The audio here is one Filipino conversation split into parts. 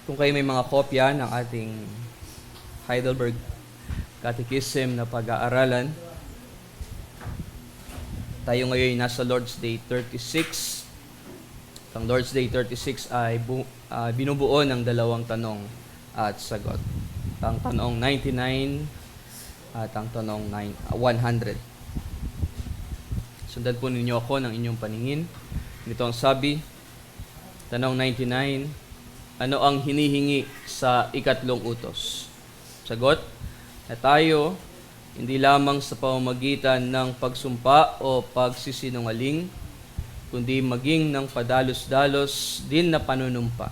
Kung kayo may mga kopya ng ating Heidelberg Catechism na pag-aaralan, tayo ngayon nasa Lord's Day 36. Ang Lord's Day 36 ay binubuo ng dalawang tanong at sagot. Ang tanong 99 at ang tanong 100. Sundan po ninyo ako ng inyong paningin. Ito ang sabi, tanong 99, ano ang hinihingi sa ikatlong utos? Sagot, na tayo, hindi lamang sa pamamagitan ng pagsumpa o pagsisinungaling, kundi maging ng padalos-dalos din na panunumpa.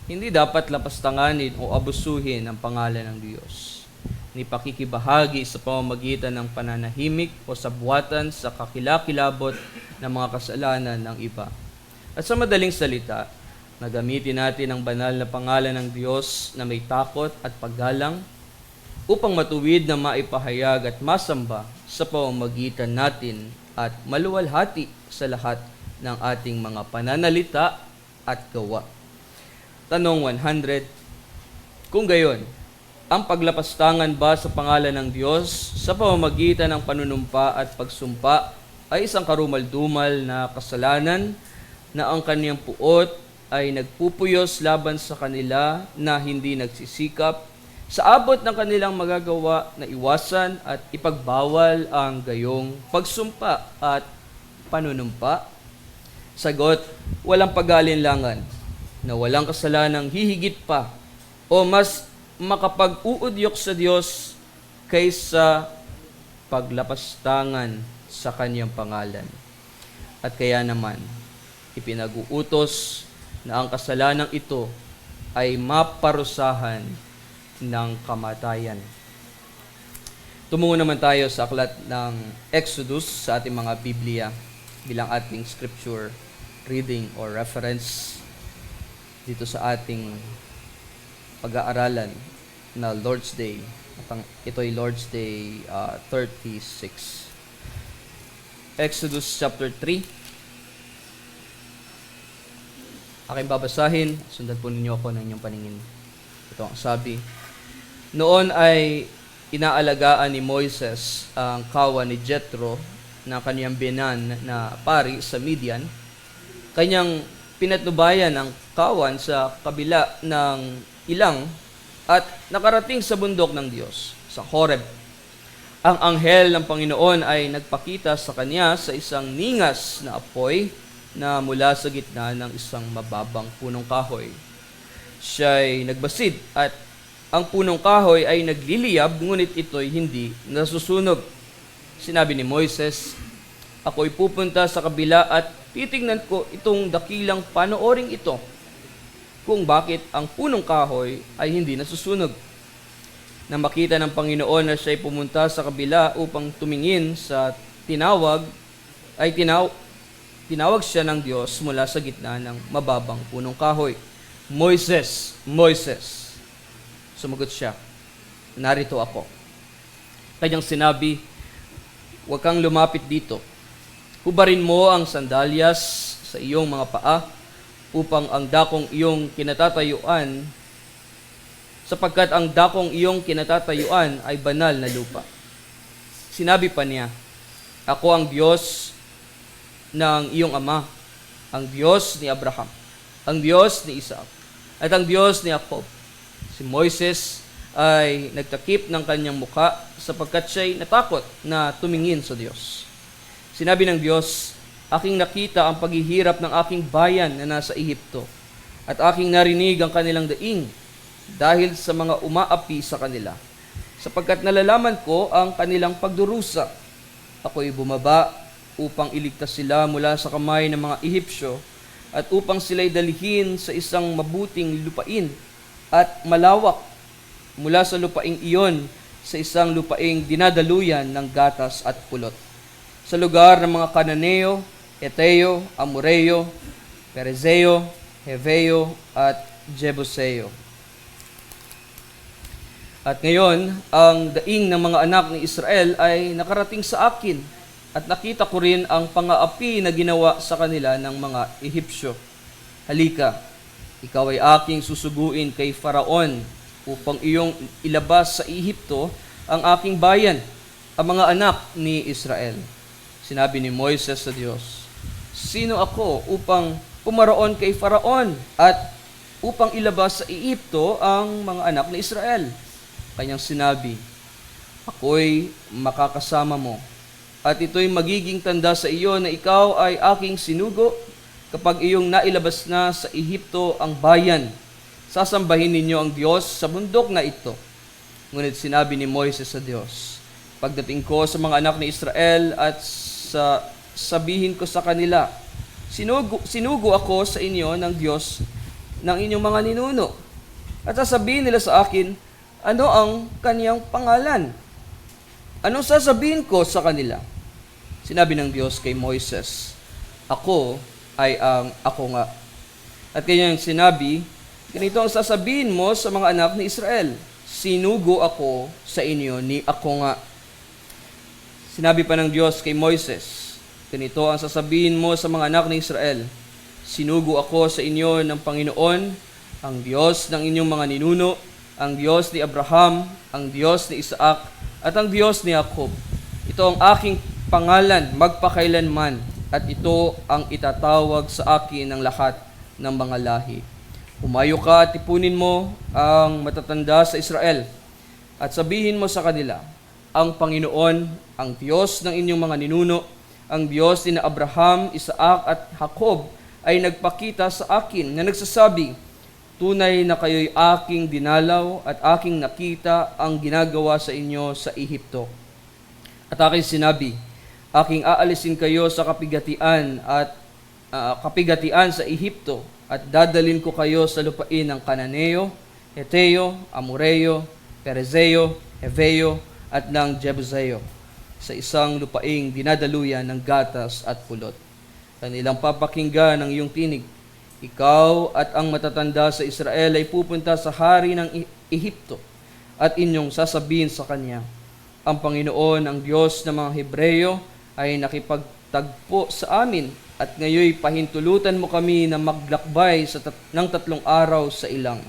Hindi dapat lapastanganin o abusuhin ang pangalan ng Diyos, ni pakikibahagi sa pamamagitan ng pananahimik o sabwatan sa kakilakilabot ng mga kasalanan ng iba. At sa madaling salita, nagamitin natin ang banal na pangalan ng Diyos na may takot at paggalang upang matuwid na maipahayag at masamba sa pamamagitan natin at maluwalhati sa lahat ng ating mga pananalita at gawa. Tanong 100, kung gayon, ang paglapastangan ba sa pangalan ng Diyos sa pamamagitan ng panunumpa at pagsumpa ay isang karumal-dumal na kasalanan na ang kaniyang puot ay nagpupuyos laban sa kanila na hindi nagsisikap sa abot ng kanilang magagawa na iwasan at ipagbawal ang gayong pagsumpa at panunumpa? Sagot, walang pag-aalinlangan na walang kasalanang hihigit pa o mas makapag-uudyok sa Diyos kaysa paglapastangan sa kanyang pangalan. At kaya naman, ipinag-uutos na ang kasalanang ito ay maparusahan ng kamatayan. Tumungo naman tayo sa aklat ng Exodus sa ating mga Biblia bilang ating scripture reading or reference dito sa ating pag-aaralan na Lord's Day. Ito ay Lord's Day 36. Exodus chapter 3. Aking babasahin, sundan po ninyo ako ng inyong paningin. Ito ang sabi, noon ay inaalagaan ni Moises ang kawan ni Jethro na kaniyang binan na pari sa Midian. Kanyang pinatnubayan ang kawan sa kabila ng ilang at nakarating sa bundok ng Diyos, sa Horeb. Ang anghel ng Panginoon ay nagpakita sa kanya sa isang ningas na apoy na mula sa gitna ng isang mababang punong kahoy. Siya'y nagbasid at ang punong kahoy ay nagliliyab, ngunit ito'y hindi nasusunog. Sinabi ni Moises, ako'y pupunta sa kabila at titignan ko itong dakilang panooring ito, kung bakit ang punong kahoy ay hindi nasusunog. Nang makita ng Panginoon na siya'y pumunta sa kabila upang tumingin sa tinawag siya ng Diyos mula sa gitna ng mababang punong kahoy. Moises, Moises. Sumagot siya, narito ako. Kanyang sinabi, huwag kang lumapit dito. Hubarin mo ang sandalyas sa iyong mga paa upang ang dakong iyong kinatatayuan, sapagkat ang dakong iyong kinatatayuan ay banal na lupa. Sinabi pa niya, ako ang Diyos ng iyong ama, ang Diyos ni Abraham, ang Diyos ni Isaac, at ang Diyos ni Jacob. Si Moises ay nagtakip ng kanyang muka sapagkat siya'y natakot na tumingin sa Diyos. Sinabi ng Diyos, aking nakita ang paghihirap ng aking bayan na nasa Ehipto, at aking narinig ang kanilang daing dahil sa mga umaapi sa kanila, sapagkat nalalaman ko ang kanilang pagdurusa. Ako'y bumaba upang iligtas sila mula sa kamay ng mga Ehipsyo at upang sila'y dalhin sa isang mabuting lupain at malawak mula sa lupaing iyon sa isang lupaing dinadaluyan ng gatas at pulot, sa lugar ng mga Kananeo, Eteo, Amoreo, Perezeo, Heveo at Jebuseo. At ngayon, ang daing ng mga anak ni Israel ay nakarating sa akin at nakita ko rin ang pang-aapi na ginawa sa kanila ng mga Ehipsyo. Halika, Ikaw ay aking susuguin kay Faraon upang iyong ilabas sa Ehipto ang aking bayan, ang mga anak ni Israel. Sinabi ni Moises sa Diyos, sino ako upang pumaroon kay Faraon at upang ilabas sa Ehipto ang mga anak ni Israel? Kanyang sinabi, ako'y makakasama mo, at ito'y magiging tanda sa iyo na ikaw ay aking sinugo kapag iyong nailabas na sa Ehipto ang bayan. Sasambahin ninyo ang Diyos sa bundok na ito. Ngunit sinabi ni Moises sa Diyos, pagdating ko sa mga anak ni Israel at sabihin ko sa kanila, sinugo ako sa inyo ng Diyos ng inyong mga ninuno. At sasabihin nila sa akin, ano ang kaniyang pangalan? Anong sasabihin ko sa kanila? Sinabi ng Diyos kay Moises, ako ay ang ako nga. At kanyang sinabi, ganito ang sasabihin mo sa mga anak ni Israel, sinugo ako sa inyo ni ako nga. Sinabi pa ng Diyos kay Moises, ganito ang sasabihin mo sa mga anak ni Israel, sinugo ako sa inyo ng Panginoon, ang Diyos ng inyong mga ninuno, ang Diyos ni Abraham, ang Diyos ni Isaac, at ang Diyos ni Jacob. Ito ang aking pangalan magpakailanman, at ito ang itatawag sa akin ng lahat ng mga lahi. Humayo ka at ipunin mo ang matatanda sa Israel, at sabihin mo sa kanila, ang Panginoon, ang Diyos ng inyong mga ninuno, ang Diyos ni Abraham, Isaac, at Jacob, ay nagpakita sa akin na nagsasabi, tunay na kayo'y aking dinalaw at aking nakita ang ginagawa sa inyo sa Ehipto. At aking sinabi, aking aalisin kayo sa kapigatian sa Ehipto at dadalin ko kayo sa lupain ng Kananeo, Heteo, Amoreo, Perezeo, Heveo, at ng Jebuseo, sa isang lupaing dinadaluyan ng gatas at pulot. Kanilang papakinggan ang iyong tinig. Ikaw at ang matatanda sa Israel ay pupunta sa hari ng Ehipto at inyong sasabihin sa kanya, ang Panginoon, ang Diyos ng mga Hebreyo, ay nakipagtagpo sa amin at ngayoy pahintulutan mo kami na maglakbay ng 3 araw sa ilang.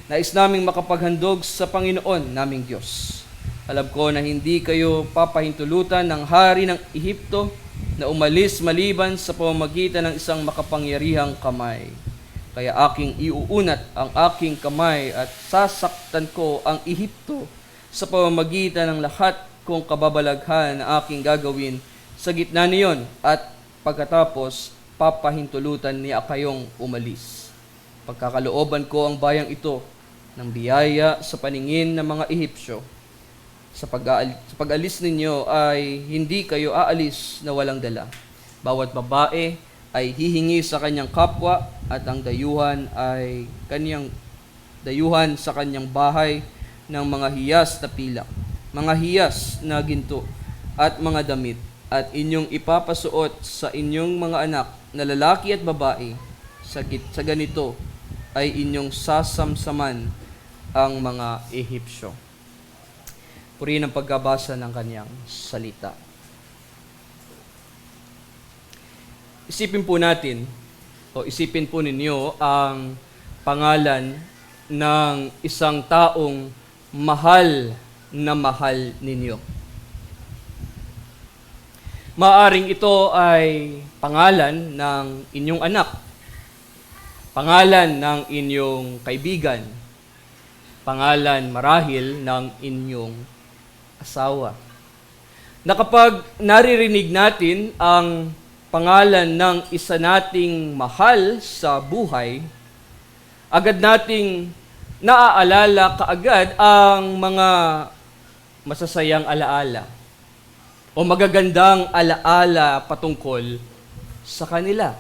Nais naming makapaghandog sa Panginoon naming Diyos. Alam ko na hindi kayo papahintulutan ng hari ng Ehipto na umalis maliban sa pamamagitan ng isang makapangyarihang kamay. Kaya aking iuunat ang aking kamay at sasaktan ko ang Ehipto sa pamamagitan ng lahat kong kababalaghan na aking gagawin sa gitna niyon, at pagkatapos papahintulutan niya kayong umalis. Pagkakalooban ko ang bayang ito ng biyaya sa paningin ng mga Ehipsyo. Sa pag-alis ninyo ay hindi kayo aalis na walang dala. Bawat babae ay hihingi sa kanyang kapwa at ang dayuhan ay kanyang dayuhan sa kanyang bahay ng mga hiyas na pilak, mga hiyas na ginto at mga damit, at inyong ipapasuot sa inyong mga anak na lalaki at babae. Sa ganito ay inyong sasamsaman ang mga Ehipsyo. Purihin ang pagkabasa ng kanyang salita. Isipin po natin, o isipin po ninyo ang pangalan ng isang taong mahal na mahal ninyo. Maaring ito ay pangalan ng inyong anak, pangalan ng inyong kaibigan, pangalan marahil ng inyong asawa. Na kapag naririnig natin ang pangalan ng isa nating mahal sa buhay, agad nating naaalala kaagad ang mga masasayang alaala o magagandang alaala patungkol sa kanila.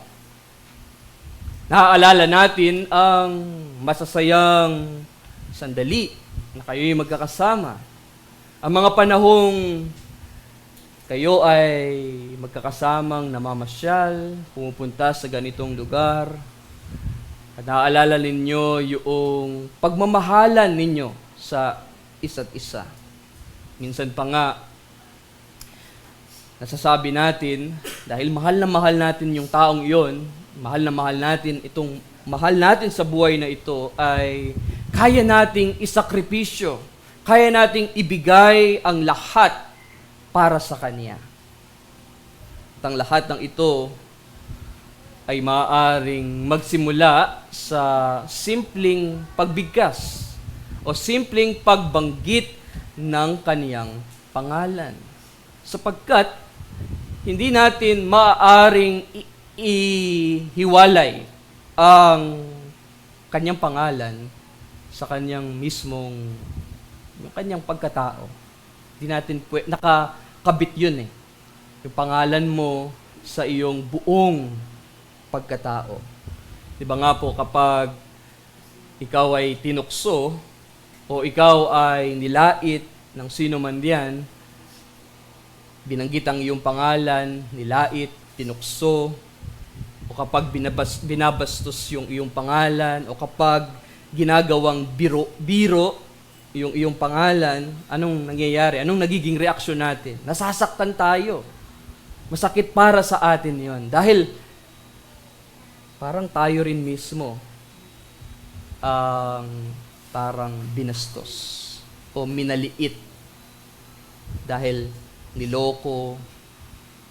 Naaalala natin ang masasayang sandali na kayo'y magkakasama. Ang mga panahong kayo ay magkakasamang namamasyal, pumupunta sa ganitong lugar, at naaalala ninyo yung pagmamahalan ninyo sa isa't isa. Minsan pa nga, nasasabi natin, dahil mahal na mahal natin yung taong iyon, mahal na mahal natin itong mahal natin sa buhay na ito ay kaya nating isakripisyo, kaya nating ibigay ang lahat para sa Kanya. At ang lahat ng ito ay maaaring magsimula sa simpleng pagbigkas o simpleng pagbanggit ng Kaniyang pangalan. Sapagkat hindi natin maaaring ihiwalay ang Kanyang pangalan sa Kanyang mismong, yung Kanyang pagkatao. Hindi natin nakakabit yun eh. Yung pangalan mo sa iyong buong pagkatao. Di ba nga po kapag ikaw ay tinukso o ikaw ay nilait ng sino man diyan, binanggit ang iyong pangalan, nilait, tinukso, o kapag binabastos yung iyong pangalan, o kapag ginagawang biro yung iyong pangalan, anong nangyayari? Anong nagiging reaksyon natin? Nasasaktan tayo. Masakit para sa atin yon. Dahil parang tayo rin mismo ang parang binastos o minaliit dahil niloko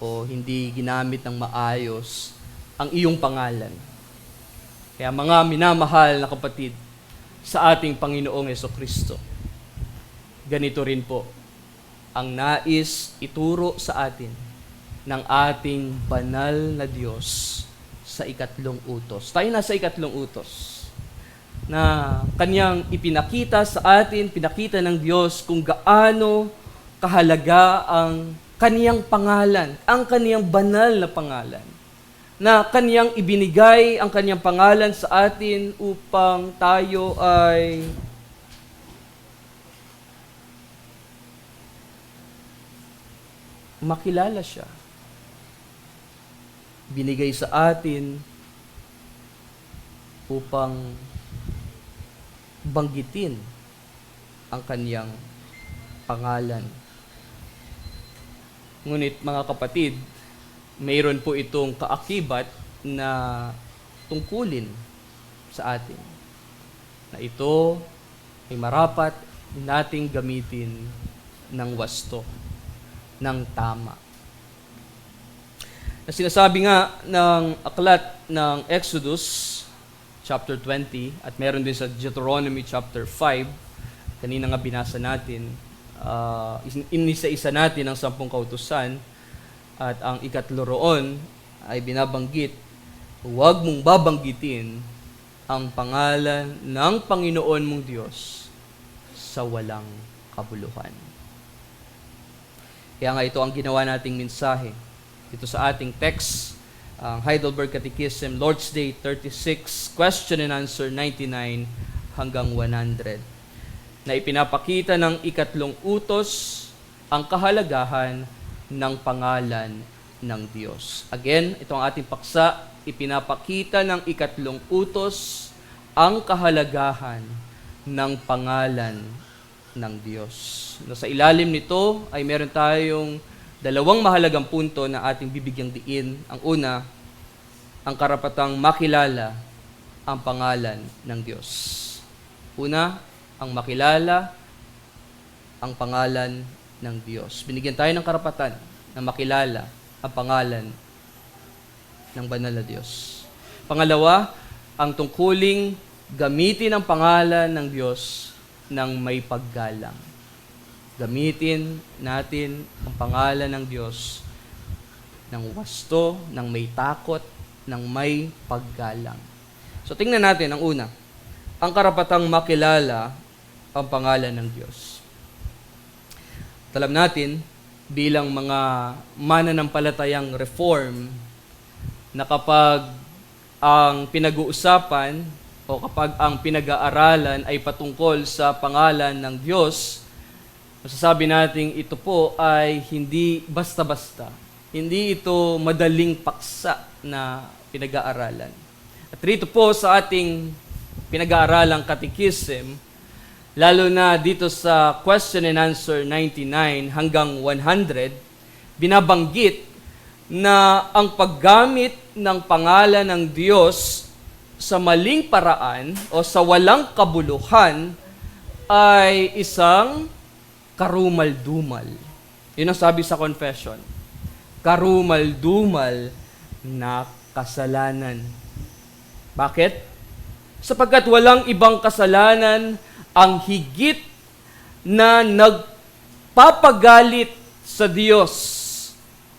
o hindi ginamit ng maayos ang iyong pangalan. Kaya mga minamahal na kapatid sa ating Panginoong Jesucristo, ganito rin po ang nais ituro sa atin ng ating banal na Diyos sa ikatlong utos. Tayo na sa ikatlong utos na Kanyang ipinakita sa atin, pinakita ng Diyos kung gaano kahalaga ang Kaniyang pangalan, ang Kaniyang banal na pangalan, na Kaniyang ibinigay ang Kaniyang pangalan sa atin upang tayo ay makilala siya. Binigay sa atin upang banggitin ang Kaniyang pangalan. Ngunit mga kapatid, mayroon po itong kaakibat na tungkulin sa atin, na ito ay marapat nating gamitin ng wasto, ng tama. Na sinasabi nga ng aklat ng Exodus chapter 20 at meron din sa Deuteronomy chapter 5, kanina nga binasa natin, inisa-isa natin ang 10 kautusan at ang ikatlo roon ay binabanggit, huwag mong babanggitin ang pangalan ng Panginoon mong Diyos sa walang kabuluhan. Kaya nga ito ang ginawa nating mensahe dito sa ating text, ang Heidelberg Catechism, Lord's Day 36, question and answer 99 hanggang 100, na ipinapakita ng ikatlong utos ang kahalagahan ng pangalan ng Diyos. Again, ito ang ating paksa, ipinapakita ng ikatlong utos ang kahalagahan ng pangalan ng Diyos. Sa ilalim nito ay meron tayong dalawang mahalagang punto na ating bibigyang diin. Ang una, ang karapatang makilala ang pangalan ng Diyos. Una, ang makilala ang pangalan ng Diyos. Binigyan tayo ng karapatan na makilala ang pangalan ng banal na Diyos. Pangalawa, ang tungkuling gamitin ang pangalan ng Diyos ng may paggalang. Gamitin natin ang pangalan ng Diyos ng wasto, ng may takot, ng may paggalang. So tingnan natin ang una, ang karapatang makilala ang pangalan ng Diyos. Alam natin, bilang mga mananampalatayang reform, na kapag ang pinag-uusapan o kapag ang pinag-aaralan ay patungkol sa pangalan ng Diyos, masasabi natin ito po ay hindi basta-basta. Hindi ito madaling paksa na pinag-aaralan. At rito po sa ating pinag-aaralang catechism, lalo na dito sa question and answer 99 hanggang 100, binabanggit na ang paggamit ng pangalan ng Diyos sa maling paraan o sa walang kabuluhan ay isang karumal-dumal. Yun ang sabi sa confession. Karumal-dumal na kasalanan. Bakit? Sapagkat walang ibang kasalanan ang higit na nagpapagalit sa Diyos,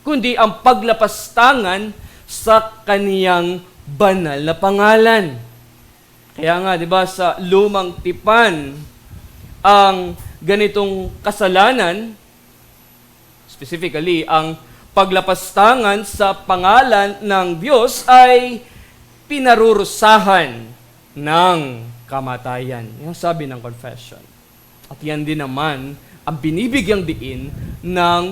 kundi ang paglapastangan sa kaniyang banal na pangalan. Kaya nga, di ba, sa lumang tipan, ang ganitong kasalanan, specifically, ang paglapastangan sa pangalan ng Diyos ay pinarurusahan ng kamatayan. Yan sabi ng confession. At yan din naman ang binibigyang diin ng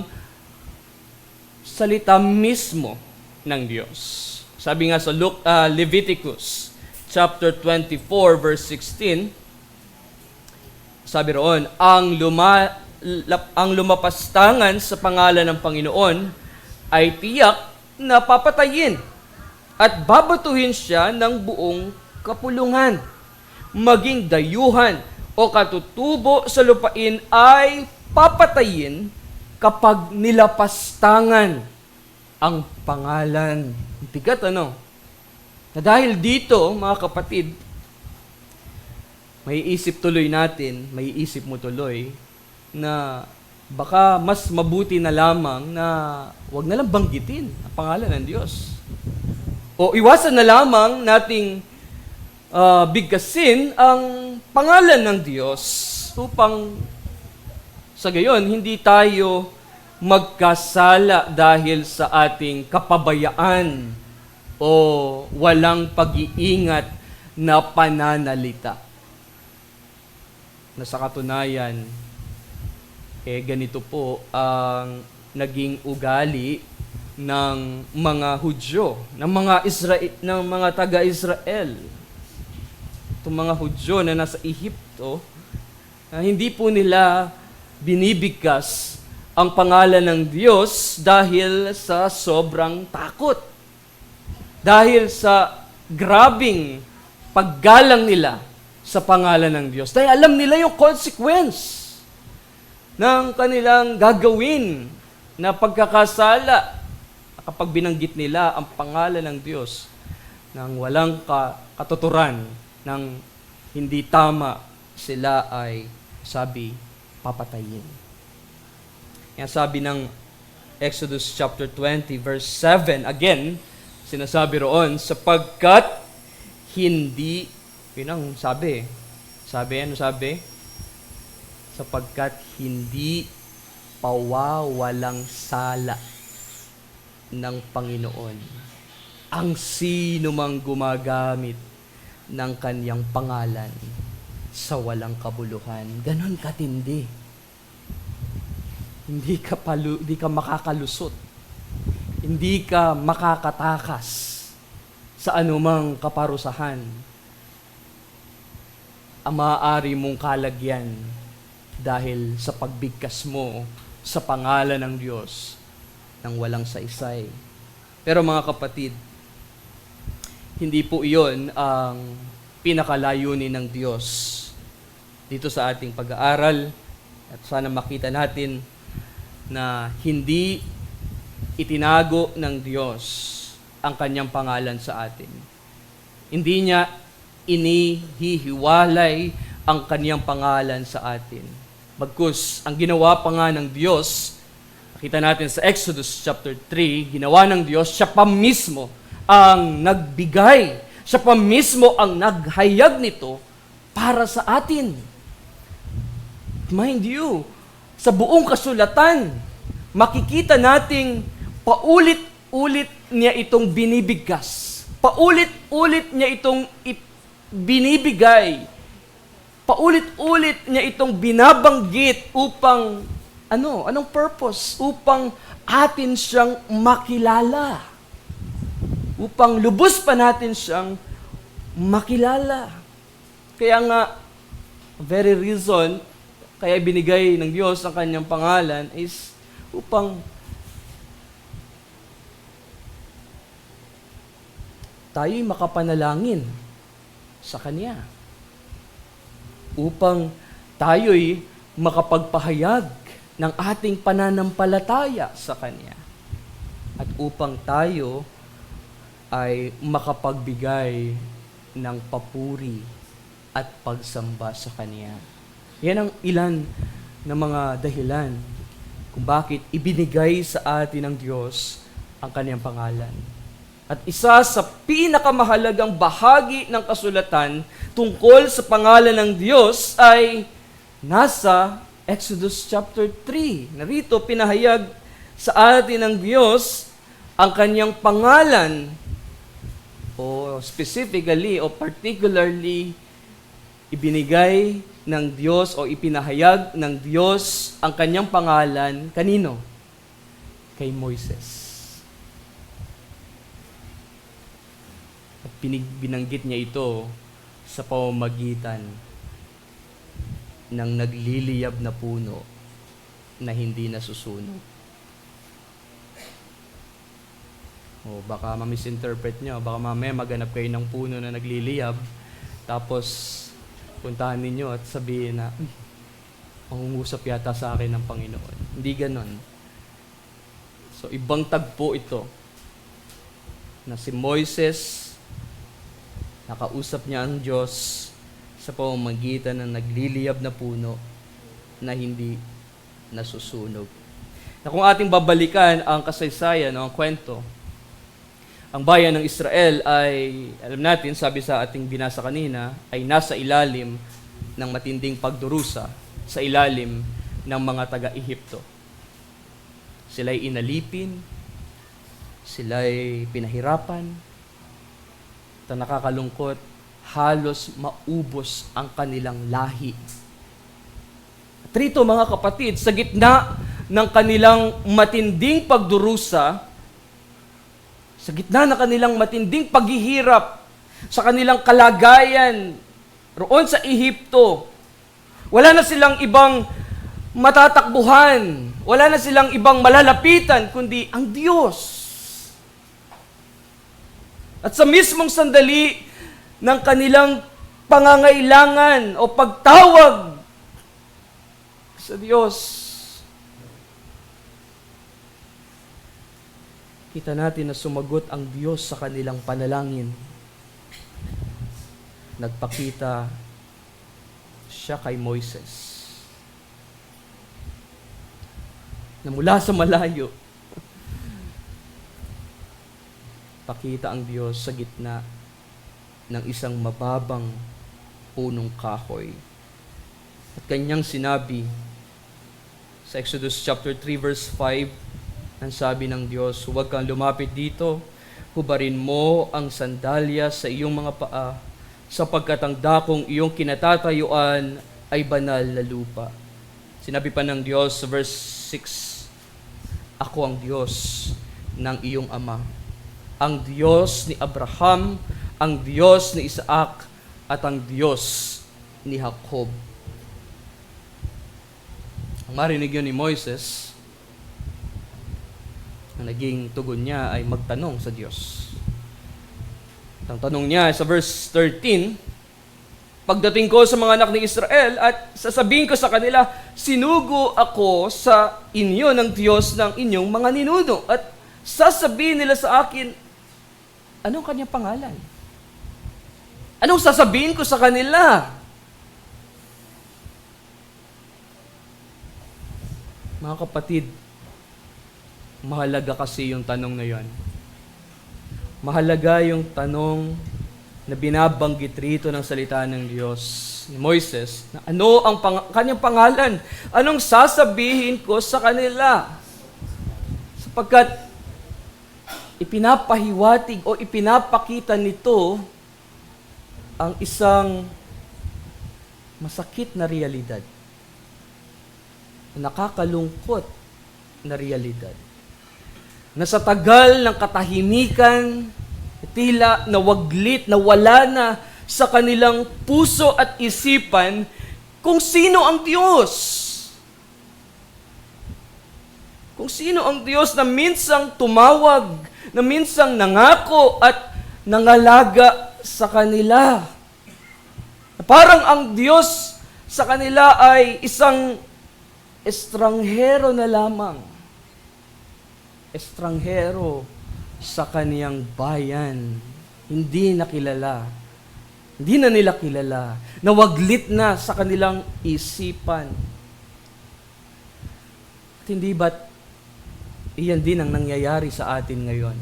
salita mismo ng Diyos. Sabi nga sa Leviticus chapter 24 verse 16, sabi roon, ang lumapastangan sa pangalan ng Panginoon ay tiyak na papatayin at babatuhin siya ng buong kapulungan. Maging dayuhan o katutubo sa lupain ay papatayin kapag nilapastangan ang pangalan. Tigat, ano? Na dahil dito, mga kapatid, may isip tuloy natin, may isip mo tuloy, na baka mas mabuti na lamang na wag na lang banggitin ang pangalan ng Diyos. O iwasan na lamang nating bigkasin ang pangalan ng Diyos upang sa gayon hindi tayo magkasala dahil sa ating kapabayaan o walang pag-iingat na pananalita. Na sa katunayan, ganito po ang naging ugali ng mga Hudyo, ng mga taga-Israel. Itong mga Hudyo na nasa Ehipto, hindi po nila binibigkas ang pangalan ng Diyos dahil sa sobrang takot. Dahil sa grabing paggalang nila sa pangalan ng Diyos. Dahil alam nila yung consequence ng kanilang gagawin na pagkakasala kapag binanggit nila ang pangalan ng Diyos nang walang katuturan, nang hindi tama, sila ay sabi, papatayin. Yan sabi ng Exodus chapter 20 verse 7, again, sinasabi roon, sapagkat hindi, yun ang sabi. Ano sabi? Sapagkat hindi pawawalang sala ng Panginoon ang sino mang gumagamit ng kaniyang pangalan sa walang kabuluhan. Ganon katindi. Hindi ka makakalusot. Hindi ka makakatakas sa anumang kaparusahan. Ang maaari mong kalagyan dahil sa pagbigkas mo sa pangalan ng Diyos ng walang saysay. Pero mga kapatid, hindi po iyon ang pinakalayunin ng Diyos dito sa ating pag-aaral. At sana makita natin na hindi itinago ng Diyos ang kanyang pangalan sa atin. Hindi niya inihihiwalay ang kanyang pangalan sa atin. Bagkus, ang ginawa pa nga ng Diyos, nakita natin sa Exodus chapter 3, ginawa ng Diyos, siya pa mismo ang nagbigay, siya pa mismo ang naghayag nito para sa atin. Mind you, sa buong kasulatan, makikita nating paulit-ulit niya itong binibigkas. Paulit-ulit niya itong binibigay. Paulit-ulit niya itong binabanggit upang, anong purpose? Upang atin siyang makilala. Upang lubos pa natin siyang makilala. Kaya nga, very reason, kaya binigay ng Diyos ang kanyang pangalan is upang tayo'y makapanalangin sa Kanya. Upang tayo'y makapagpahayag ng ating pananampalataya sa Kanya. At upang tayo ay makapagbigay ng papuri at pagsamba sa Kanya. Yan ang ilan ng mga dahilan kung bakit ibinigay sa atin ng Diyos ang Kanyang pangalan. At isa sa pinakamahalagang bahagi ng kasulatan tungkol sa pangalan ng Diyos ay nasa Exodus chapter 3. Narito pinahayag sa atin ng Diyos ang Kanyang pangalan o specifically o particularly ibinigay ng Diyos o ipinahayag ng Diyos ang Kanyang pangalan kanino? Kay Moises. At binanggit niya ito sa pamamagitan ng nagliliyab na puno na hindi nasusunog. O baka ma-misinterpret niyo, baka mamaya maganap kayo ng puno na nagliliyab, tapos puntahan ninyo at sabihin na, mangungusap yata sa akin ng Panginoon. Hindi ganon. So, ibang tagpo ito na si Moises, nakausap niya ang Diyos sa pamamagitan ng nagliliyab na puno na hindi nasusunog. Na kung ating babalikan ang kasaysayan, ang kwento, ang bayan ng Israel ay, alam natin, sabi sa ating binasa kanina, ay nasa ilalim ng matinding pagdurusa sa ilalim ng mga taga-Ehipto. Sila'y inalipin, sila'y pinahirapan, at nakakalungkot, halos maubos ang kanilang lahi. At rito mga kapatid, sa gitna ng kanilang matinding pagdurusa, sa gitna ng kanilang matinding paghihirap, sa kanilang kalagayan roon sa Ehipto, wala na silang ibang matatakbuhan, wala na silang ibang malalapitan, kundi ang Diyos. At sa mismong sandali ng kanilang pangangailangan o pagtawag sa Diyos, kita natin na sumagot ang Diyos sa kanilang panalangin. Nagpakita siya kay Moises na mula sa malayo, pakita ang Diyos sa gitna ng isang mababang punong kahoy. At kanyang sinabi sa Exodus chapter 3 verse 5, ang sabi ng Diyos, huwag kang lumapit dito, hubarin mo ang sandalya sa iyong mga paa, sapagkat ang dakong iyong kinatatayuan ay banal na lupa. Sinabi pa ng Diyos sa verse 6, ako ang Diyos ng iyong ama, ang Diyos ni Abraham, ang Diyos ni Isaac, at ang Diyos ni Jacob. Ang marinig yun ni Moises, ang naging tugon niya ay magtanong sa Diyos. Ang tanong niya sa verse 13, pagdating ko sa mga anak ni Israel at sasabihin ko sa kanila, sinugo ako sa inyo ng Diyos ng inyong mga ninuno. At sasabihin nila sa akin, anong kanyang pangalan? Anong sasabihin ko sa kanila? Mga kapatid, mahalaga kasi yung tanong na yon. Mahalaga yung tanong na binabanggit rito ng salita ng Diyos ni Moises, na ano ang kanyang pangalan? Anong sasabihin ko sa kanila? Sapagkat ipinapahiwatig o ipinapakita nito ang isang masakit na realidad, nakakalungkot na realidad, na sa tagal ng katahimikan, tila nawaglit, nawala na sa kanilang puso at isipan kung sino ang Diyos. Kung sino ang Diyos na minsang tumawag, na minsang nangako at nangalaga sa kanila. Parang ang Diyos sa kanila ay isang estranghero na lamang. Estranghero sa kaniyang bayan. Hindi na kilala. Hindi na nila kilala. Nawaglit na sa kanilang isipan. At hindi ba't iyan din ang nangyayari sa atin ngayon?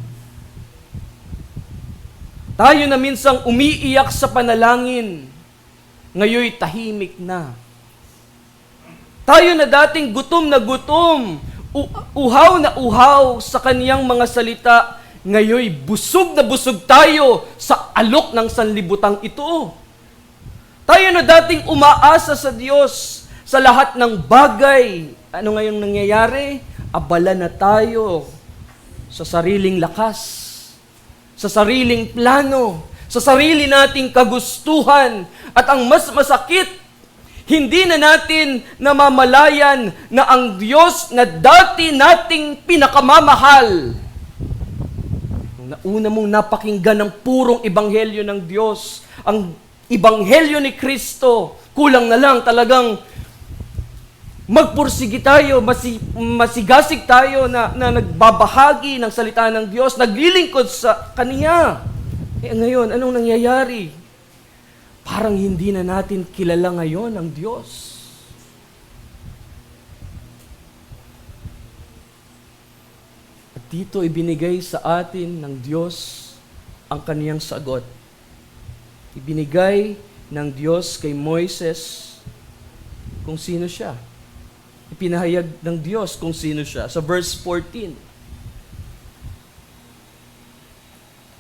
Tayo na minsang umiiyak sa panalangin, ngayoy tahimik na. Tayo na dating gutom na gutom, uhaw na uhaw sa kaniyang mga salita, ngayoy busog na busog tayo sa alok ng sanlibutang ito. Tayo na dating umaasa sa Diyos sa lahat ng bagay. Ano ngayong nangyayari? Abala na tayo sa sariling lakas, sa sariling plano, sa sarili nating kagustuhan. At ang mas masakit, hindi na natin namamalayan na ang Diyos na dati nating pinakamamahal, una mong napakinggan ng purong ebanghelyo ng Diyos, ang ebanghelyo ni Kristo, kulang na lang talagang magpursigi tayo, masigasig tayo na nagbabahagi ng salita ng Diyos, naglilingkod sa Kaniya. Ngayon, anong nangyayari? Parang hindi na natin kilala ngayon ang Diyos. At dito ibinigay sa atin ng Diyos ang Kaniyang sagot. Ibinigay ng Diyos kay Moises kung sino siya. Ipinahayag ng Diyos kung sino siya. Sa verse 14,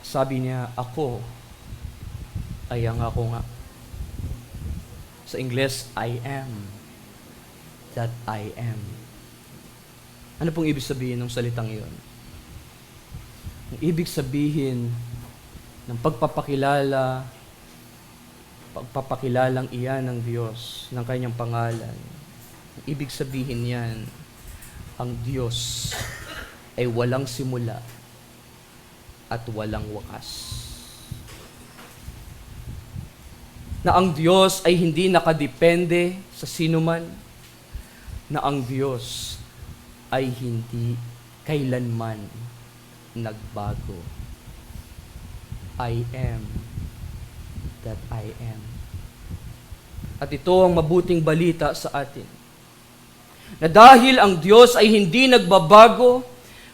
sabi niya, ako ay ang ako nga. Sa Ingles, I am that I am. Ano pong ibig sabihin ng salitang iyon? Ang ibig sabihin ng pagpapakilalang iyan ng Diyos, ng kanyang pangalan. Ang ibig sabihin yan, ang Diyos ay walang simula at walang wakas. Na ang Diyos ay hindi nakadepende sa sinuman, na ang Diyos ay hindi kailanman nagbago. I am that I am. At ito ang mabuting balita sa atin, na dahil ang Diyos ay hindi nagbabago,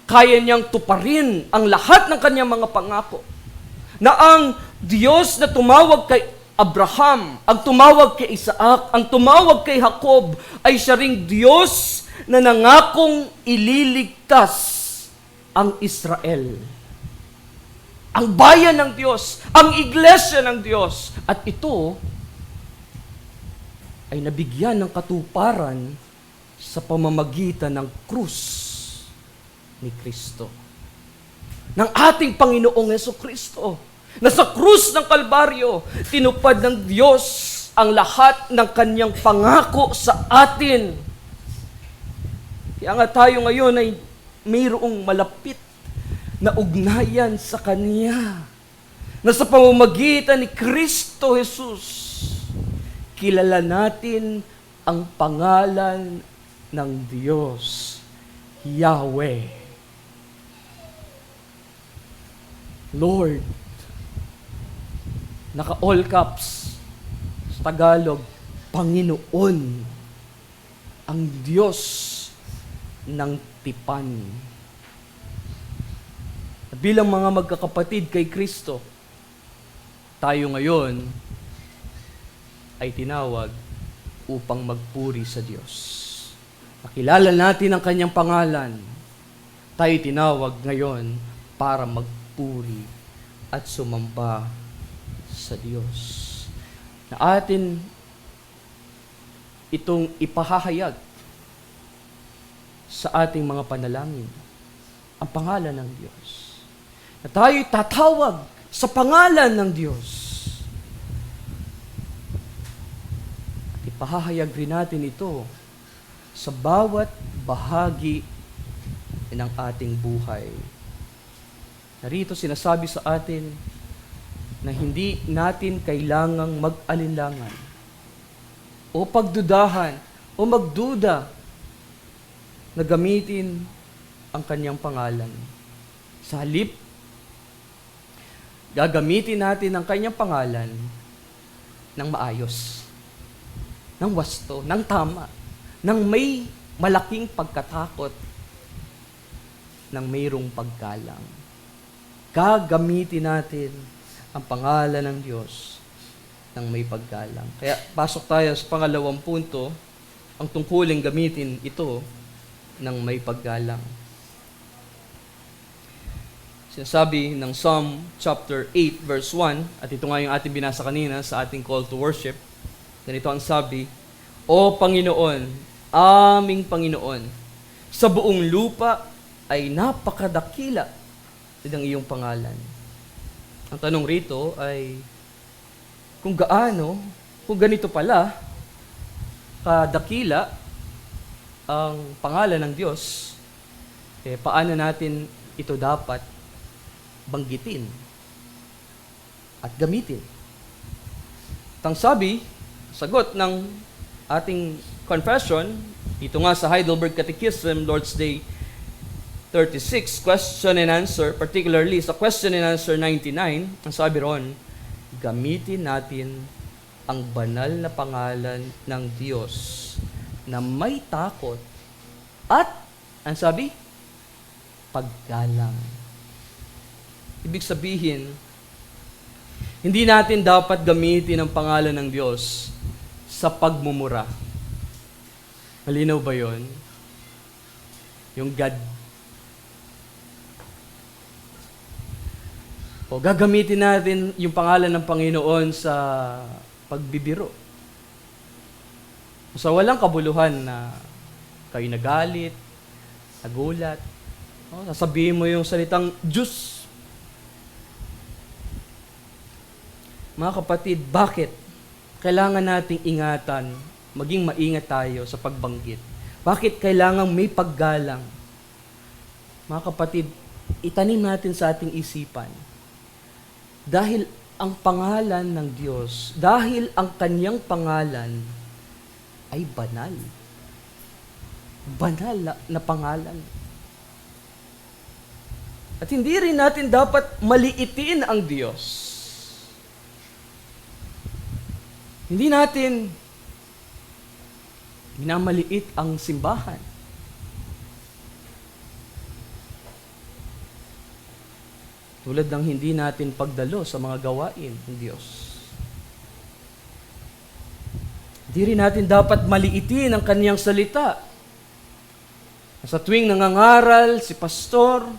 kaya niyang tuparin ang lahat ng kanyang mga pangako. Na ang Diyos na tumawag kay Abraham, ang tumawag kay Isaac, ang tumawag kay Jacob, ay siya ring Diyos na nangakong ililigtas ang Israel. Ang bayan ng Diyos, ang iglesia ng Diyos. At ito ay nabigyan ng katuparan sa pamamagitan ng krus ni Kristo. Ng ating Panginoong Jesucristo. Na sa krus ng Kalbaryo, tinupad ng Diyos ang lahat ng kanyang pangako sa atin. Kaya nga tayo ngayon ay mayroong malapit na ugnayan sa Kanya. Na sa pamamagitan ni Kristo Jesus, kilala natin ang pangalan ng Diyos, Yahweh. Lord. Naka-all caps. Sa Tagalog, Panginoon. Ang Diyos ng tipan. Bilang mga magkakapatid kay Kristo, tayo ngayon ay tinawag upang magpuri sa Diyos. Nakilala natin ang kanyang pangalan. Tayo tinawag ngayon para magpuri at sumamba sa Diyos. Na atin itong ipahahayag sa ating mga panalangin. Ang pangalan ng Diyos. Na tayo'y tatawag sa pangalan ng Diyos. At ipahahayag rin natin ito sa bawat bahagi ng ating buhay. Narito sinasabi sa atin na hindi natin kailangang mag-alinlangan o pagdudahan o magduda na gamitin ang kanyang pangalan. Sa halip, gagamitin natin ang kanyang pangalan ng maayos, ng wasto, ng tama, ng may malaking pagkatakot, ng mayroong paggalang. Gagamitin natin ang pangalan ng Diyos ng may paggalang. Kaya pasok tayo sa pangalawang punto, ang tungkuling gamitin ito ng may paggalang. Sinasabi ng Psalm chapter 8 verse 1, at ito nga yung ating binasa kanina sa ating call to worship. Ganito ang sabi, O Panginoon, aming Panginoon, sa buong lupa ay napakadakila ng iyong pangalan. Ang tanong rito ay kung ganito pala kadakila ang pangalan ng Diyos, paano natin ito dapat banggitin at gamitin? Ang sagot ng ating confession, ito nga sa Heidelberg Catechism, Lord's Day 36, question and answer, particularly sa question and answer 99, ang sabi ron, gamitin natin ang banal na pangalan ng Diyos na may takot at, ang sabi, paggalang. Ibig sabihin, hindi natin dapat gamitin ang pangalan ng Diyos sa pagmumura. Malinaw ba yun? Yung God. O gagamitin natin yung pangalan ng Panginoon sa pagbibiro. Sa walang kabuluhan na kayo nagalit, nagulat, sasabihin mo yung salitang Diyos. Mga kapatid, bakit kailangan nating ingatan, maging maingat tayo sa pagbanggit? Bakit kailangan may paggalang? Mga kapatid, itanim natin sa ating isipan. Dahil ang pangalan ng Diyos, dahil ang kanyang pangalan ay banal. Banal na pangalan. At hindi rin natin dapat maliitin ang Diyos. Hindi natin minamaliit ang simbahan. Tulad ng hindi natin pagdalo sa mga gawain ng Diyos. Hindi rin natin dapat maliitin ang kaniyang salita. Sa tuwing nangangaral si pastor,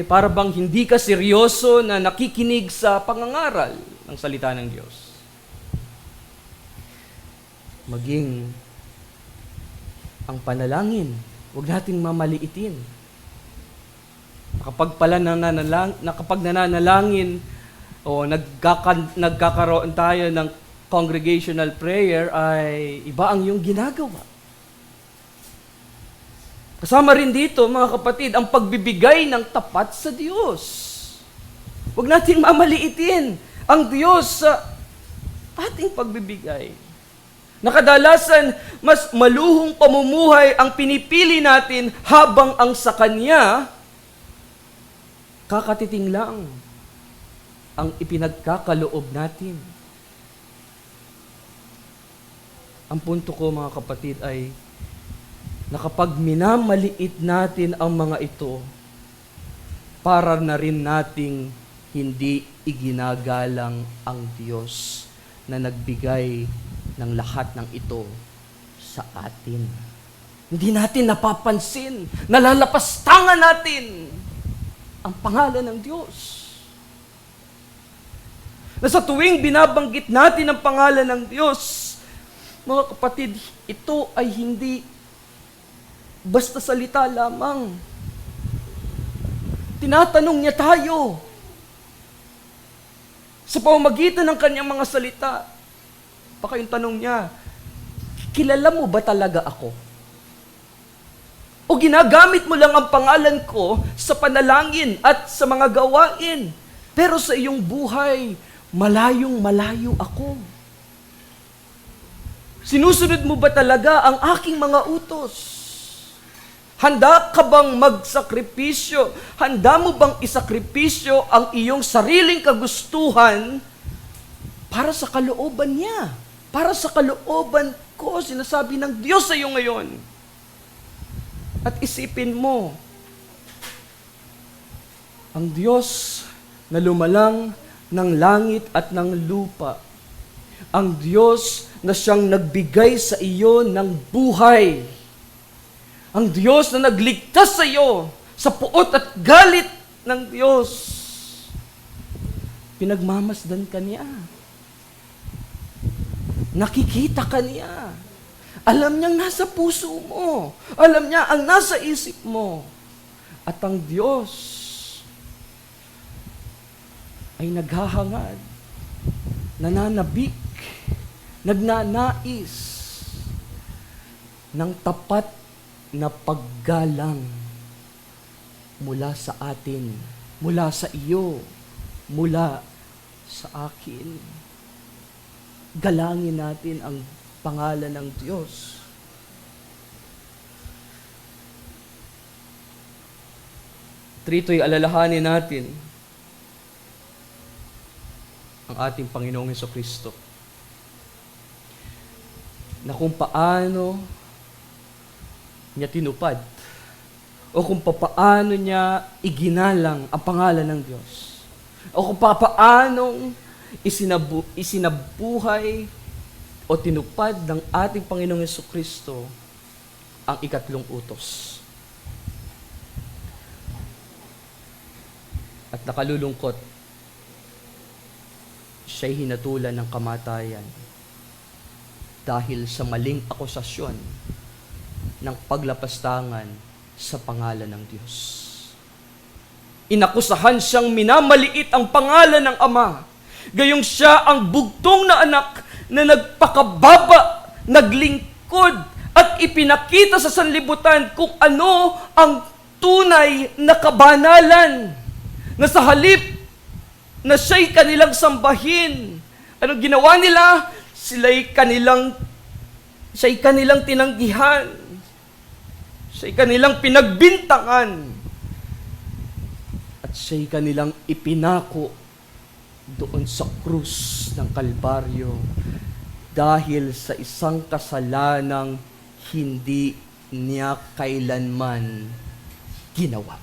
para bang hindi ka seryoso na nakikinig sa pangangaral ng salita ng Diyos. Maging ang panalangin, huwag nating mamaliitin. Kapag nananalangin o nagkakaroon tayo ng congregational prayer, ay iba ang iyong ginagawa. Kasama rin dito, mga kapatid, ang pagbibigay ng tapat sa Diyos. Huwag nating mamaliitin ang Diyos sa ating pagbibigay. Nakadalasan, mas maluhong pamumuhay ang pinipili natin habang ang sa Kanya, kakatiting lang ang ipinagkakaloob natin. Ang punto ko, mga kapatid, ay na kapag minamaliit natin ang mga ito, para na rin nating hindi iginagalang ang Diyos na nagbigay ng lahat ng ito sa atin. Hindi natin napapansin, nalalapastangan natin ang pangalan ng Diyos. Na sa tuwing binabanggit natin ang pangalan ng Diyos, mga kapatid, ito ay hindi basta salita lamang. Tinatanong niya tayo sa pamamagitan ng kanyang mga salita. Baka yung tanong niya, kilala mo ba talaga ako? O ginagamit mo lang ang pangalan ko sa panalangin at sa mga gawain Pero sa iyong buhay, malayong malayo ako. Sinusunod mo ba talaga ang aking mga utos? Handa ka bang magsakripisyo? Handa mo bang isakripisyo ang iyong sariling kagustuhan para sa kalooban niya? Para sa kalooban ko, sinasabi ng Diyos sa iyo ngayon. At isipin mo, ang Diyos na lumalang ng langit at ng lupa, ang Diyos na siyang nagbigay sa iyo ng buhay, ang Diyos na nagligtas sa iyo sa puot at galit ng Diyos, pinagmamasdan ka niya. Nakikita ka niya. Alam niyang nasa puso mo. Alam niya ang nasa isip mo. At ang Diyos ay naghahangad, nananabik, nagnanais ng tapat na paggalang mula sa atin, mula sa iyo, mula sa akin. Galangin natin ang pangalan ng Diyos. Trito'y alalahanin natin ang ating Panginoong Hesukristo, na kung paano niya tinupad o kung paano niya iginalang ang pangalan ng Diyos o kung paano isinabuhay o tinupad ng ating Panginoong Hesukristo ang ikatlong utos. At nakalulungkot, siya'y hinatulan ng kamatayan dahil sa maling akusasyon ng paglapastangan sa pangalan ng Diyos. Inakusahan siyang minamaliit ang pangalan ng Ama, gayong siya ang bugtong na anak na nagpakababa, naglingkod, at ipinakita sa sanlibutan kung ano ang tunay na kabanalan, na sa halip na siya'y kanilang sambahin. Anong ginawa nila? Siya'y kanilang tinanggihan. Siya'y kanilang pinagbintangan. At siya'y kanilang ipinako doon sa krus ng Kalbaryo dahil sa isang kasalanang hindi niya kailanman ginawa.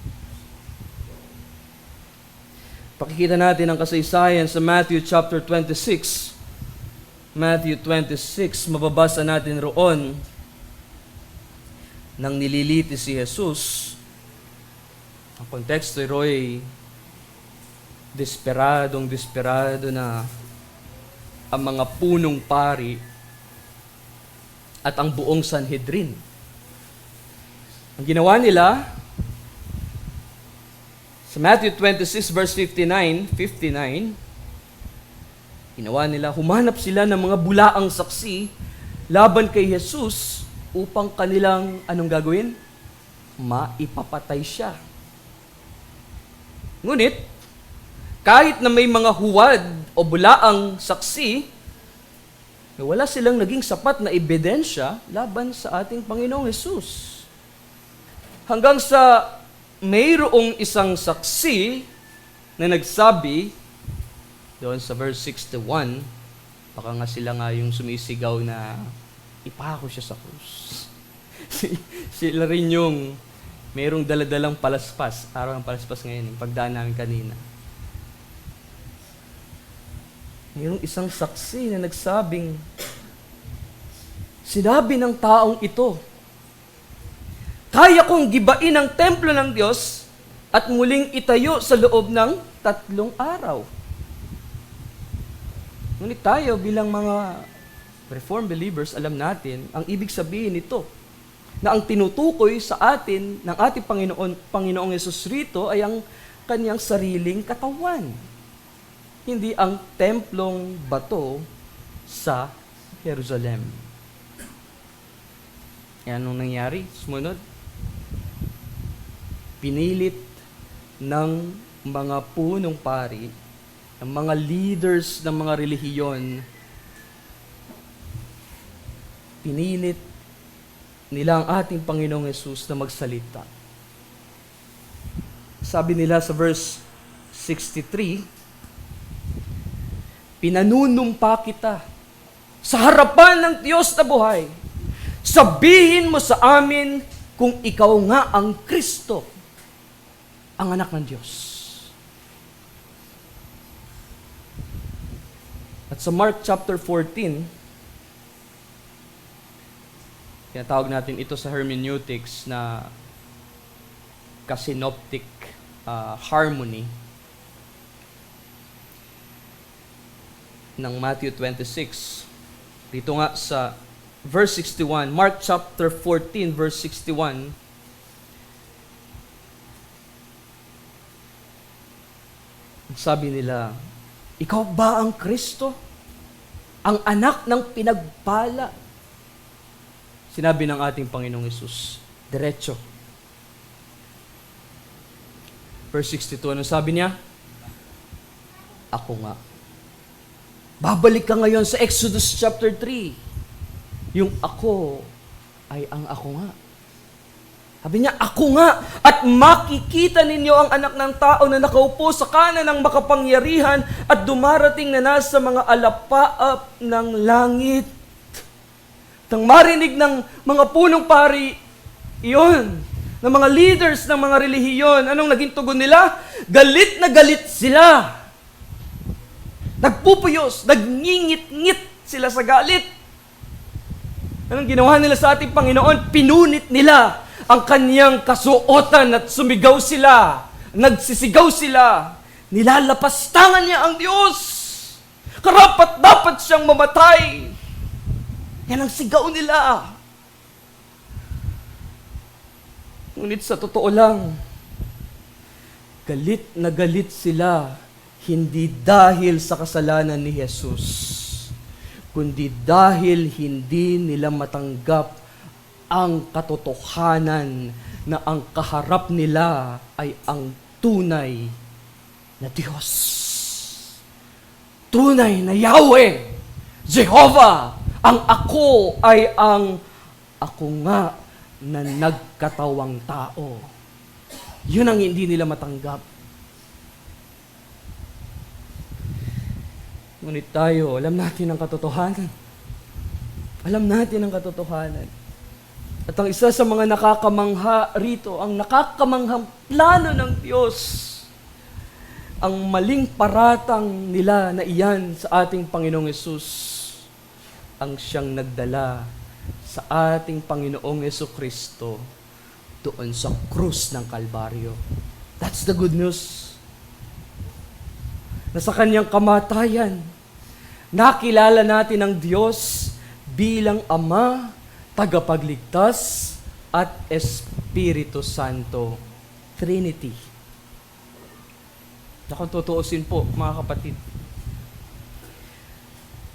Pakikita natin ang kasaysayan sa Matthew chapter 26. Matthew 26, mababasa natin roon nang nililiti si Jesus. Ang konteksto ay desperado na ang mga punong pari at ang buong Sanhedrin. Ang ginawa nila, sa Matthew 26 verse 59, ginawa nila, humanap sila ng mga bulaang saksi laban kay Jesus upang kanilang, anong gagawin? Maipapatay siya. Ngunit, kahit na may mga huwad o bulaang saksi, wala silang naging sapat na ebidensya laban sa ating Panginoong Jesus. Hanggang sa mayroong isang saksi na nagsabi, doon sa verse 61, baka nga sila nga yung sumisigaw na ipako siya sa krus. Sila rin yung mayroong daladalang palaspas, araw ng palaspas ngayon, yung pagdaan namin kanina. Mayroong isang saksi na nagsabing, sinabi ng taong ito, kaya kong gibain ang templo ng Diyos at muling itayo sa loob ng 3 araw. Ngunit tayo bilang mga Reformed believers, alam natin ang ibig sabihin nito, na ang tinutukoy sa atin ng ating Panginoong Hesus rito ay ang kanyang sariling katawan. Hindi ang templong bato sa Jerusalem. Yan anong nangyari? Sumunod. Pinilit ng mga punong pari ng mga leaders ng mga relihiyon, pinilit nila ang ating Panginoong Hesus na magsalita. Sabi nila sa verse 63, pinanunumpa kita sa harapan ng Diyos na buhay. Sabihin mo sa amin kung ikaw nga ang Kristo, ang anak ng Diyos. At sa Mark chapter 14, tinatawag natin ito sa hermeneutics na kasynoptic harmony ng Matthew 26. Dito nga sa verse 61, Mark chapter 14 verse 61, sabi nila, ikaw ba ang Kristo? Ang anak ng pinagpala? Sinabi ng ating Panginoong Hesus, diretso. Verse 62, ano sabi niya? Ako nga. Babalik ka ngayon sa Exodus chapter 3. Yung ako ay ang ako nga. Sabi niya, ako nga. At makikita ninyo ang anak ng tao na nakaupo sa kanan ng makapangyarihan at dumarating na nasa mga alapaap ng langit. Nang marinig ng mga punong pari, iyon, ng mga leaders ng mga relihiyon, anong naging tugon nila? Galit na galit sila. Nagpupuyos, nagngingit-ngit sila sa galit. Anong ginawa nila sa ating Panginoon? Pinunit nila ang kanyang kasuotan at sumigaw sila. Nagsisigaw sila. Nilalapastangan niya ang Diyos. Karapat-dapat siyang mamatay. Yan ang sigaw nila. Ngunit sa totoo lang, galit na galit sila, hindi dahil sa kasalanan ni Jesus, kundi dahil hindi nila matanggap ang katotohanan na ang kaharap nila ay ang tunay na Diyos. Tunay na Yahweh, Jehovah. Ang ako ay ang ako nga na nagkatawang tao. Yun ang hindi nila matanggap. Ngunit tayo, alam natin ang katotohanan. Alam natin ang katotohanan. At ang isa sa mga nakakamangha rito, ang nakakamanghang plano ng Diyos, ang maling paratang nila na iyan sa ating Panginoong Hesus, ang siyang nagdala sa ating Panginoong Jesucristo doon sa krus ng Kalbaryo. That's the good news. Na sa kanyang kamatayan, nakilala natin ang Diyos bilang Ama, Tagapagligtas, at Espiritu Santo. Trinity. Na kung tutuusin po, mga kapatid,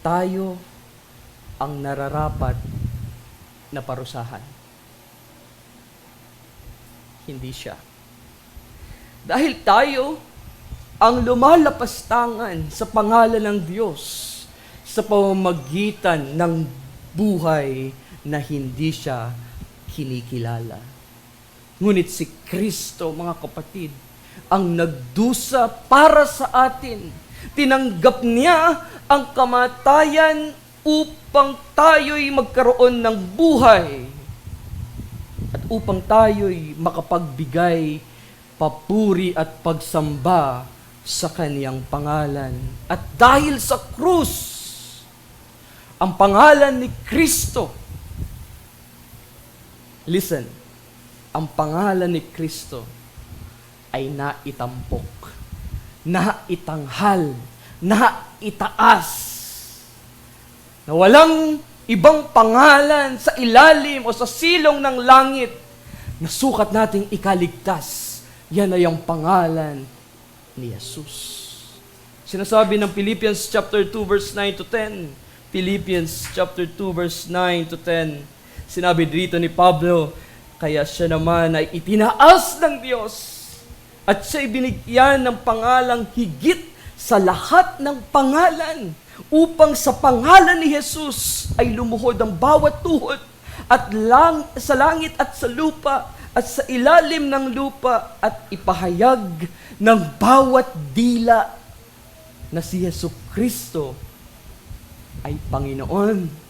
tayo ang nararapat na parusahan. Hindi siya. Dahil tayo ang lumalapastangan sa pangalan ng Diyos sa pamamagitan ng buhay na hindi siya kinikilala. Ngunit si Kristo, mga kapatid, ang nagdusa para sa atin. Tinanggap niya ang kamatayan upang tayo'y magkaroon ng buhay at upang tayo'y makapagbigay papuri at pagsamba sa kaniyang pangalan. At dahil sa krus, ang pangalan ni Kristo, listen, ang pangalan ni Kristo ay naitampok, naitanghal, naitaas, na walang ibang pangalan sa ilalim o sa silong ng langit na sukat nating ikaligtas. Yan ay ang pangalan ni Jesus. Sinasabi ng Philippians chapter 2 verse 9 to 10. Philippians chapter 2 verse 9 to 10. Sinabi dito ni Pablo, kaya siya naman ay itinaas ng Diyos at siya'y binigyan ng pangalang higit sa lahat ng pangalan, upang sa pangalan ni Jesus ay lumuhod ang bawat tuhod at sa langit at sa lupa at sa ilalim ng lupa, at ipahayag ng bawat dila na si Jesucristo ay Panginoon,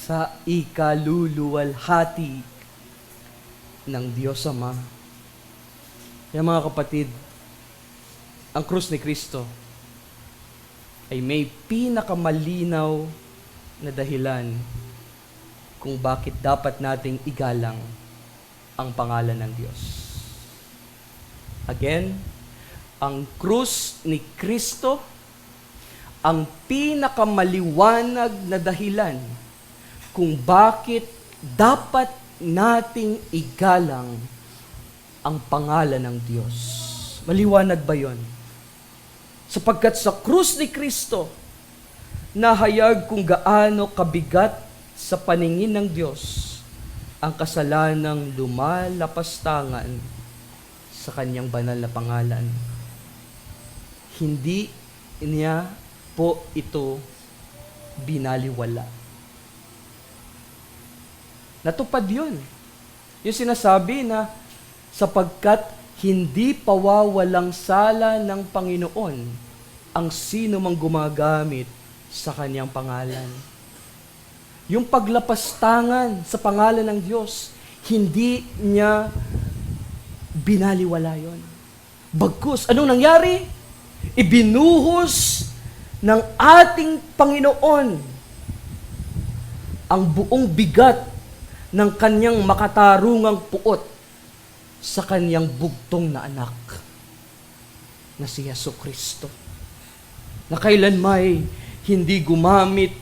sa ikaluluwalhati ng Diyos Ama. Kaya mga kapatid, ang krus ni Kristo ay may pinakamalinaw na dahilan kung bakit dapat nating igalang ang pangalan ng Diyos. Again, ang krus ni Kristo ang pinakamaliwanag na dahilan kung bakit dapat nating igalang ang pangalan ng Diyos. Maliwanag ba yon? Sapagkat sa krus ni Kristo, nahayag kung gaano kabigat sa paningin ng Diyos ang kasalanang lumalapastangan sa kanyang banal na pangalan. Hindi niya po ito binaliwala. Natupad yun. Yung sinasabi na sapagkat hindi pawawalang sala ng Panginoon ang sino mang gumagamit sa kanyang pangalan. Yung paglapastangan sa pangalan ng Diyos, hindi niya binaliwala yon. Bagkus, anong nangyari? Ibinuhos ng ating Panginoon ang buong bigat ng kanyang makatarungang puot sa kanyang bugtong na anak na si Jesucristo, na kailanmay hindi gumamit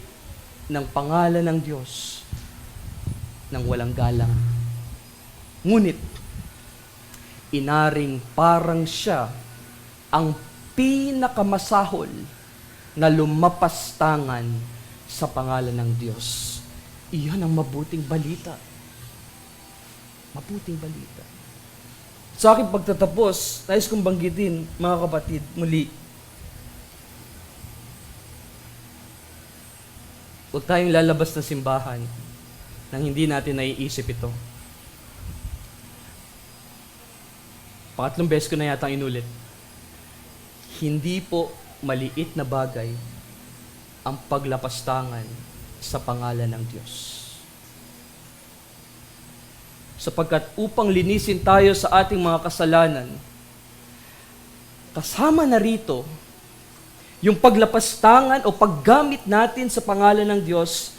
ng pangalan ng Diyos nang walang galang. Ngunit, inaring parang siya ang pinakamasahol na lumapastangan sa pangalan ng Diyos. Iyon ang mabuting balita. Mabuting balita. Sa aking pagtatapos, nais kong banggitin, mga kapatid, muli, huwag tayong lalabas ng simbahan nang hindi natin naiisip ito. Pangatlong beses ko na yata inulit. Hindi po maliit na bagay ang paglapastangan sa pangalan ng Diyos. Sapagkat upang linisin tayo sa ating mga kasalanan, kasama na rito yung paglapastangan o paggamit natin sa pangalan ng Diyos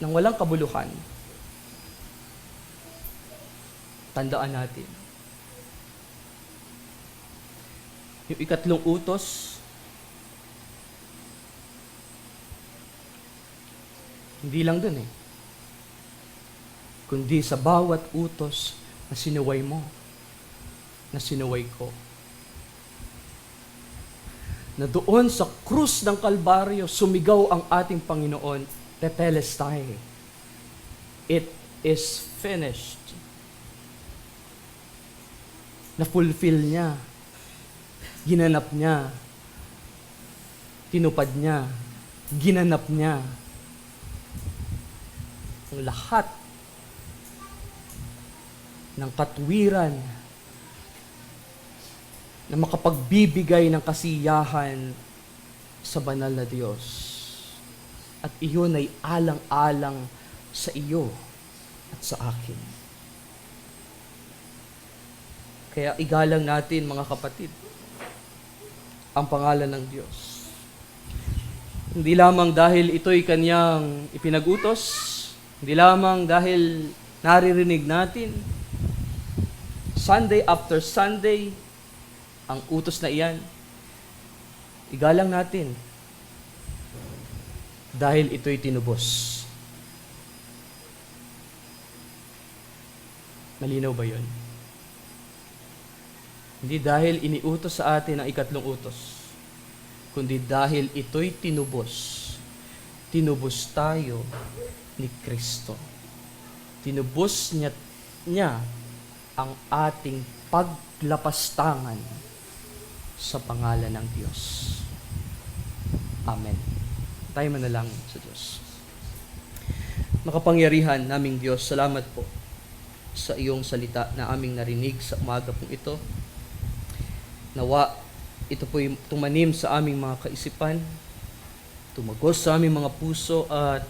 nang walang kabuluhan. Tandaan natin. Yung ikatlong utos, hindi lang dun kundi sa bawat utos na sinuway mo, na sinuway ko. Na doon sa krus ng Kalbaryo, sumigaw ang ating Panginoon, Tetelestai. It is finished. Na-fulfill niya. Ginanap niya. Tinupad niya. Ginanap niya. Ang lahat ng katwiran na makapagbibigay ng kasiyahan sa banal na Diyos. At iyon ay alang-alang sa iyo at sa akin. Kaya igalang natin, mga kapatid, ang pangalan ng Diyos. Hindi lamang dahil ito'y kanyang ipinag-utos, hindi lamang dahil naririnig natin Sunday after Sunday ang utos na iyan. Igalang natin dahil ito'y tinubos. Malinaw ba yun? Hindi dahil iniutos sa atin ang ikatlong utos, kundi dahil ito'y tinubos. Tinubos tayo ni Kristo. Tinubos niya ang ating paglapastangan sa pangalan ng Diyos. Amen. Tayo manalangin sa Diyos. Makapangyarihan naming Diyos, salamat po sa iyong salita na aming narinig sa umaga pong ito. Nawa, ito po'y tumanim sa aming mga kaisipan, tumagos sa aming mga puso, at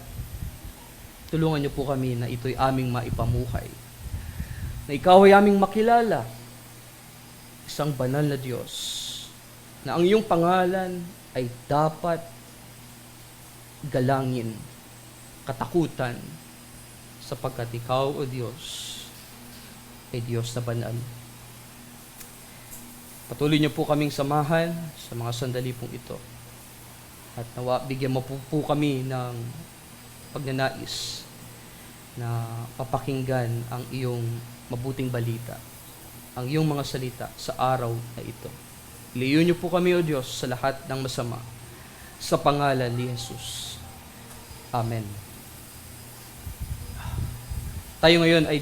tulungan niyo po kami na ito'y aming maipamuhay. Na ikaw ay aming makilala, isang banal na Diyos, na ang iyong pangalan ay dapat galangin, katakutan, sapagkat ikaw, O Diyos, ay Diyos na banal. Patuloy niyo po kaming samahan sa mga sandali pong ito. At nawa, bigyan mo po kami ng pagnanais na papakinggan ang iyong mabuting balita, ang iyong mga salita sa araw na ito. Ilayo niyo po kami, O Diyos, sa lahat ng masama, sa pangalan ni Jesus. Amen. Tayo ngayon ay